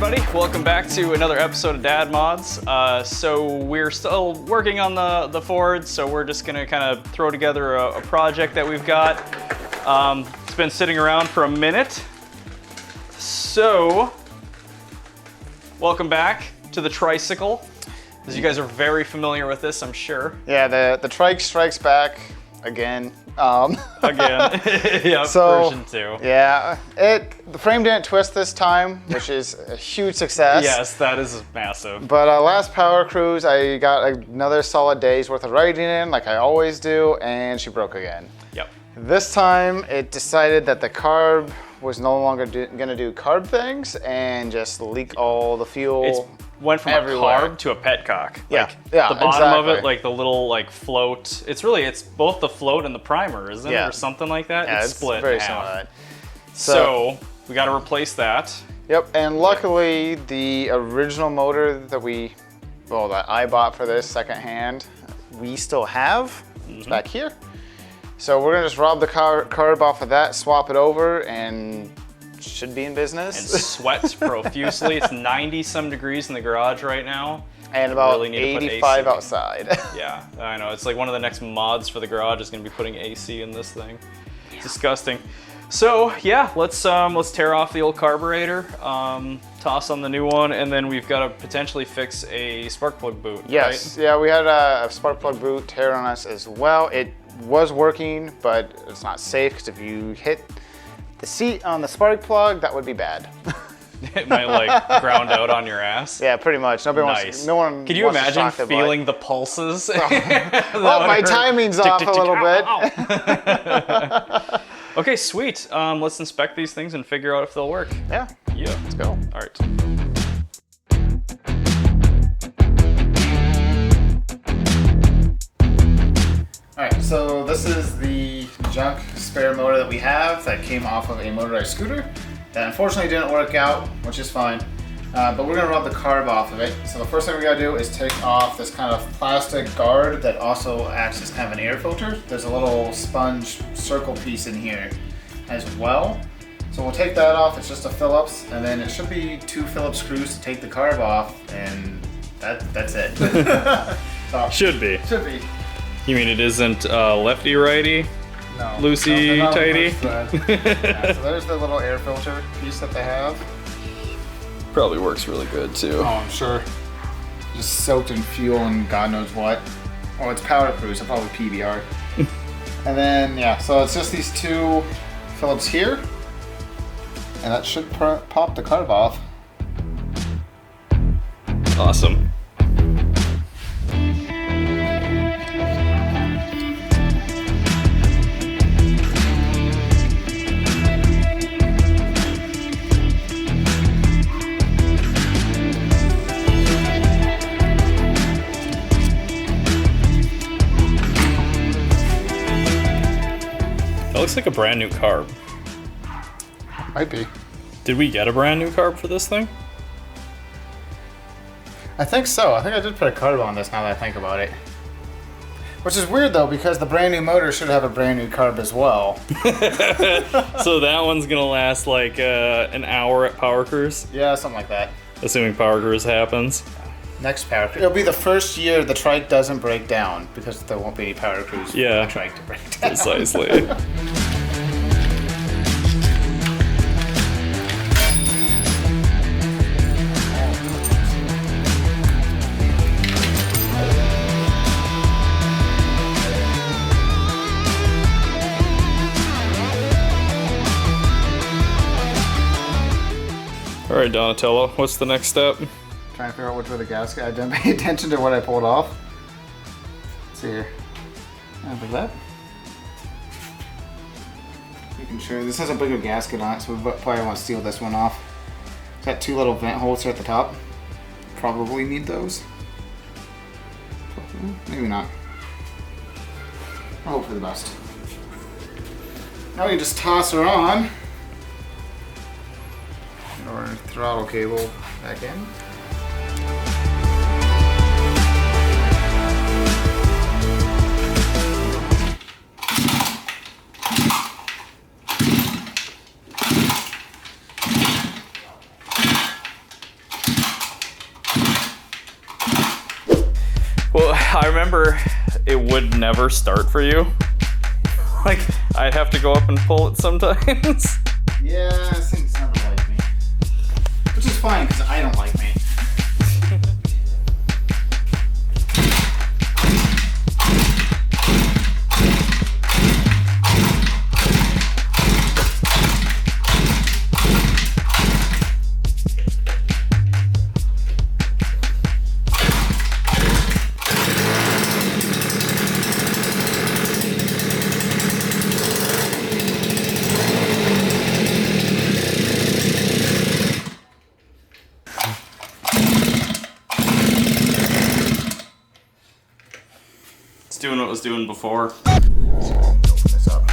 everybody. Welcome back to another episode of Dad Mods. So we're still working on the Ford, so we're just gonna kind of throw together a project that we've got. It's been sitting around for a minute. So, welcome back to the Tricycle. As you guys are very familiar with this, I'm sure. Yeah, the trike strikes back again. Again, yeah, so, version 2. Yeah, the frame didn't twist this time, which is a huge success. Yes, that is massive. But last power cruise, I got another solid day's worth of riding in, like I always do, and she broke again. Yep. This time, it decided that the carb was no longer gonna do carb things and just leak all the fuel. It went from everywhere. a carb to a petcock. Yeah, Like, yeah, the bottom of exactly. it, like the little like float. It's both the float and the primer, isn't Yeah. it, or something like that? Yeah, it's split very in half. similar to that. So we got to replace that. Yep, and luckily the original motor that I bought for this secondhand, we still have. It's back here. So we're gonna just rob the carb off of that, swap it over, and should be in business. And sweat profusely. It's 90 some degrees in the garage right now. And about Really need to put 85 AC. outside. Yeah, I know. It's like one of the next mods for the garage is gonna be putting AC in this thing. It's disgusting. So yeah, let's tear off the old carburetor, toss on the new one, and then we've got to potentially fix a spark plug boot. Yes, right? yeah, we had a spark plug boot tear on us as well. It was working, but it's not safe because if you hit the seat on the spark plug, that would be bad. It might like ground out on your ass. Yeah, pretty much. Nobody Nice. wants. No one. Can you wants to imagine shock their butt. feeling the pulses? Oh, my timing's off a little bit. Okay, sweet. Let's inspect these things and figure out if they'll work. Yeah, Yeah. let's go. All right. All right, so this is the junk spare motor that we have that came off of a motorized scooter that unfortunately didn't work out, which is fine. But we're gonna rub the carb off of it. So the first thing we gotta do is take off this kind of plastic guard that also acts as kind of an air filter. There's a little sponge circle piece in here as well. So we'll take that off. It's just a Phillips, and then it should be 2 Phillips screws to take the carb off, and that's it. So, Should be. should be. You mean it isn't lefty righty? No. Loosey No, tighty? Yeah, so there's the little air filter piece that they have. Probably works really good too. Oh, I'm sure. Just soaked in fuel and God knows what. Oh, it's power cruise, so probably PBR. And then, yeah, so it's just these 2 Phillips here. And that should pop the carb off. Awesome. That looks like a brand new carb. Might be. Did we get a brand new carb for this thing? I think so. I think I did put a carb on this now that I think about it. Which is weird though, because the brand new motor should have a brand new carb as well. So that one's gonna last like an hour at Power Cruise, Yeah, something like that. assuming Power Cruise happens. Next power cruise. It'll be the first year the trike doesn't break down because there won't be any power cruise for Yeah. the trike to break down. Precisely. All right, Donatello, what's the next step? Trying to figure out which way the gasket. I didn't pay attention to what I pulled off. Let's see here. Like that. Making sure this has a bigger gasket on it, so we probably want to seal this one off. It's got 2 little vent holes here at the top. Probably need those. Maybe not. I'll hope for the best. Now we just toss her on. Get our throttle cable back in. I remember it would never start for you. Like, I'd have to go up and pull it sometimes. Yeah, this thing's never like me. Which is fine, because I don't like me. Doing what it was doing before. Open this up.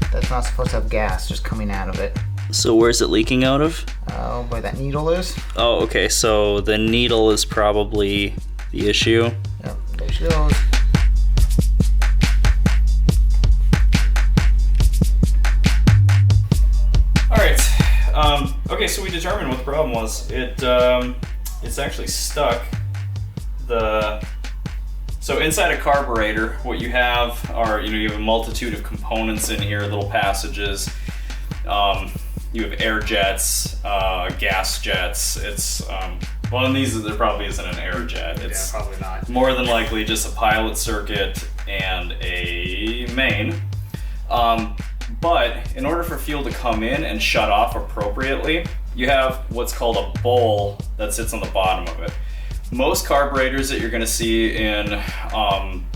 That's not supposed to have gas just coming out of it. So where's it leaking out of? Oh, where that needle is? Oh, okay, so the needle is probably the issue. Yep, there she goes. Alright, okay, so we determined what the problem was. It's actually stuck. So inside a carburetor, what you have are, you have a multitude of components in here, little passages. You have air jets, gas jets. Well, in these, there probably isn't an air jet. It's probably not. More than likely just a pilot circuit and a main. But in order for fuel to come in and shut off appropriately, you have what's called a bowl that sits on the bottom of it. Most carburetors that you're going to see in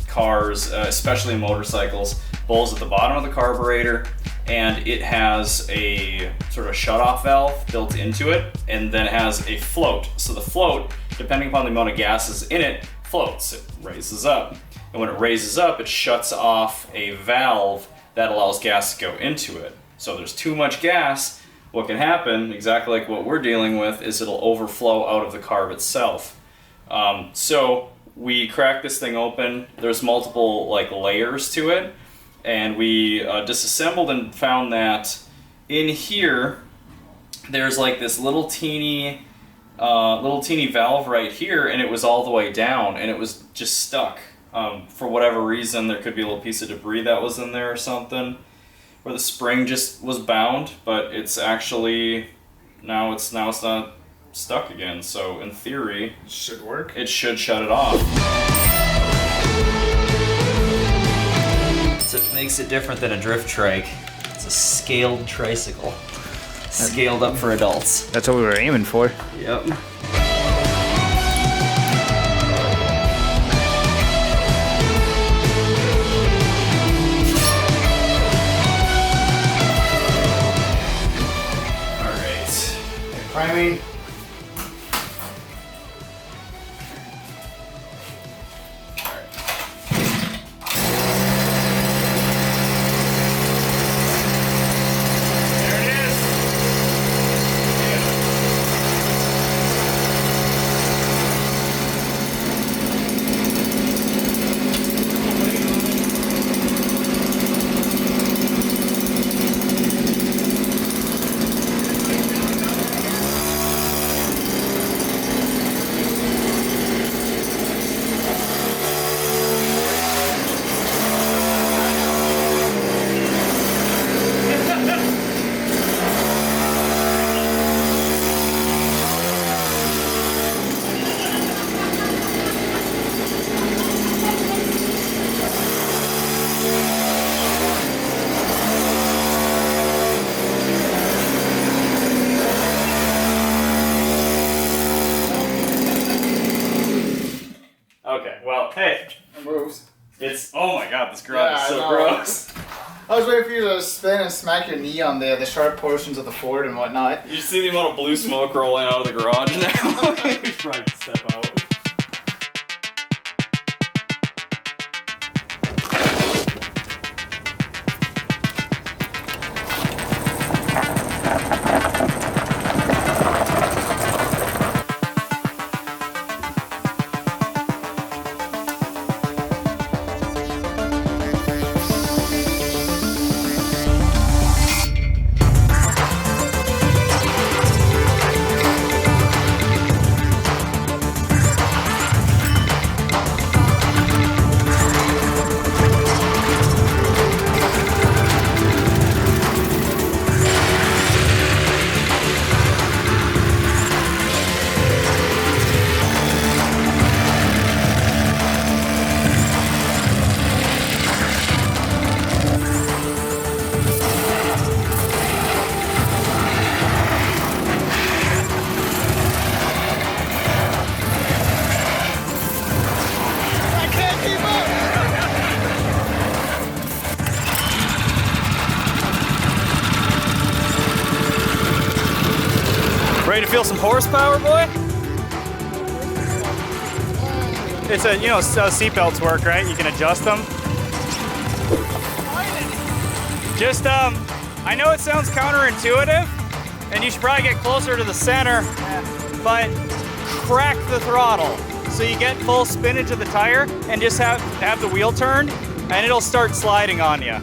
cars, especially in motorcycles, bowls at the bottom of the carburetor, and it has a sort of shut-off valve built into it, and then it has a float. So the float, depending upon the amount of gases in it, floats. It raises up. And when it raises up, it shuts off a valve that allows gas to go into it. So if there's too much gas, what can happen, exactly like what we're dealing with, is it'll overflow out of the carb itself. So we cracked this thing open. There's multiple layers to it, and we disassembled and found that in here there's this little teeny valve right here, and it was all the way down, and it was just stuck. For whatever reason, there could be a little piece of debris that was in there or something, or the spring just was bound, but it's actually now it's not stuck again, so in theory it should work. It should shut it off. So it makes it different than a drift trike. It's a scaled tricycle. Scaled up for adults. That's what we were aiming for. Yep. Alright. Priming. Okay, well, hey. It moves. It's, oh my god, this garage is so gross. I was waiting for you to spin and smack your knee on the sharp portions of the Ford and whatnot. You see the amount of blue smoke rolling out of the garage now? You should probably step out. Ready to feel some horsepower, boy? It's a, you know, seatbelts work, right? You can adjust them. Just, I know it sounds counterintuitive, and you should probably get closer to the center, but crack the throttle so you get full spinach of the tire, and just have the wheel turned, and it'll start sliding on you.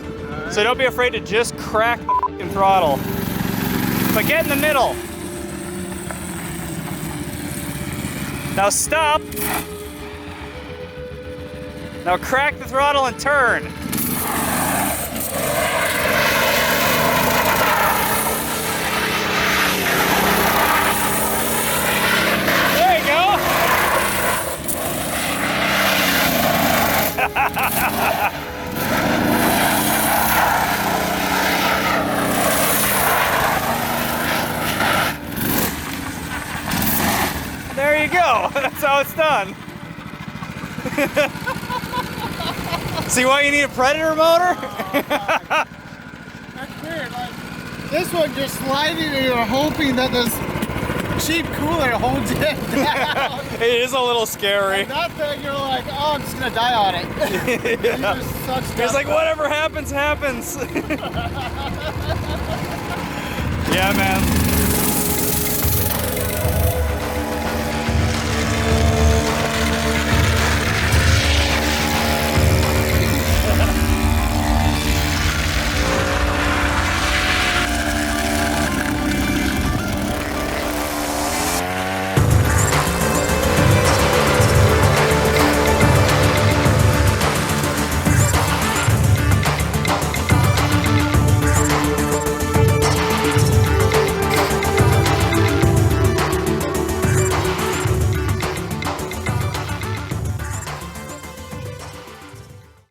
So don't be afraid to just crack the fucking throttle. But get in the middle. Now stop. Now crack the throttle and turn. There you go. There you go. That's how it's done. See why you need a Predator motor? That's weird. Like, this one just sliding and you're hoping that this cheap cooler holds it down. It is a little scary. And that thing, you're like, oh, I'm just gonna die on it. Yeah. It's like, up. whatever happens, happens. Yeah, man.